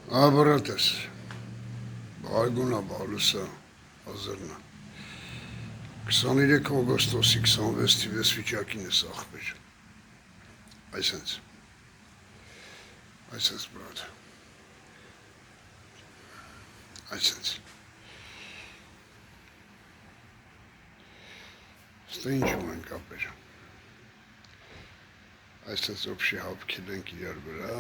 Ապարատես, բարգունա բալուսա, ազրնա, 23 օգոստոսի 26-ի վեսվիճակին ես աղբեր, այսենց, բրատ, այսենց, ստե ինչում ենք ապեր, այսենց ոբշի հապքել ենք իրար վրա,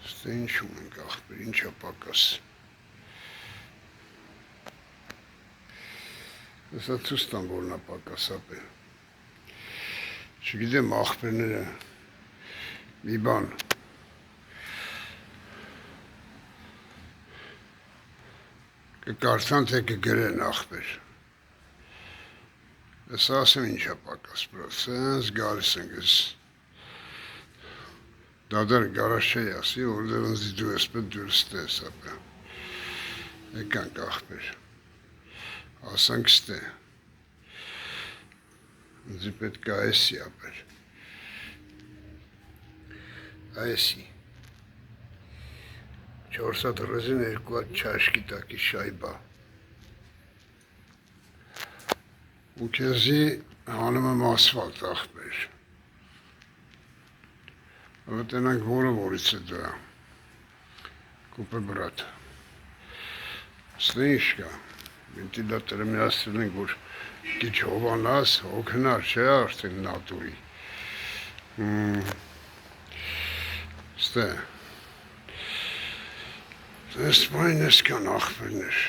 Ստե ինչում ենք աղբեր, ինչա պակաս, Հեսա ծուստան որնա պակաս ապեր, չգիտեմ աղբերները, մի բան, կկարդան թե կգրեն աղբեր, Հեսա ասեմ ինչա պակաս, սենց գալիս ենք ես, Դադար գարաշ չէի ասի, որդև ընձի դու ես պետ դուրս տես ապե, եկանք աղբեր, ասանք ստե, ընձի պետ կա այսի ապեր, այսի, 4 հատ ռեզին 2 հատ չաշկի տակի շայբա, ու կեզի հանում եմ ասվալտ աղբեր, Վտենանք որը որից է դա, կուպը բրատ, ստե ինչ կա, մինտի դա տրմյաստրել ենք, որ կիչ հովանաս, հոգնար չէ արդեն նատուրի, ստե, ես պայն ես կան աղբերներ,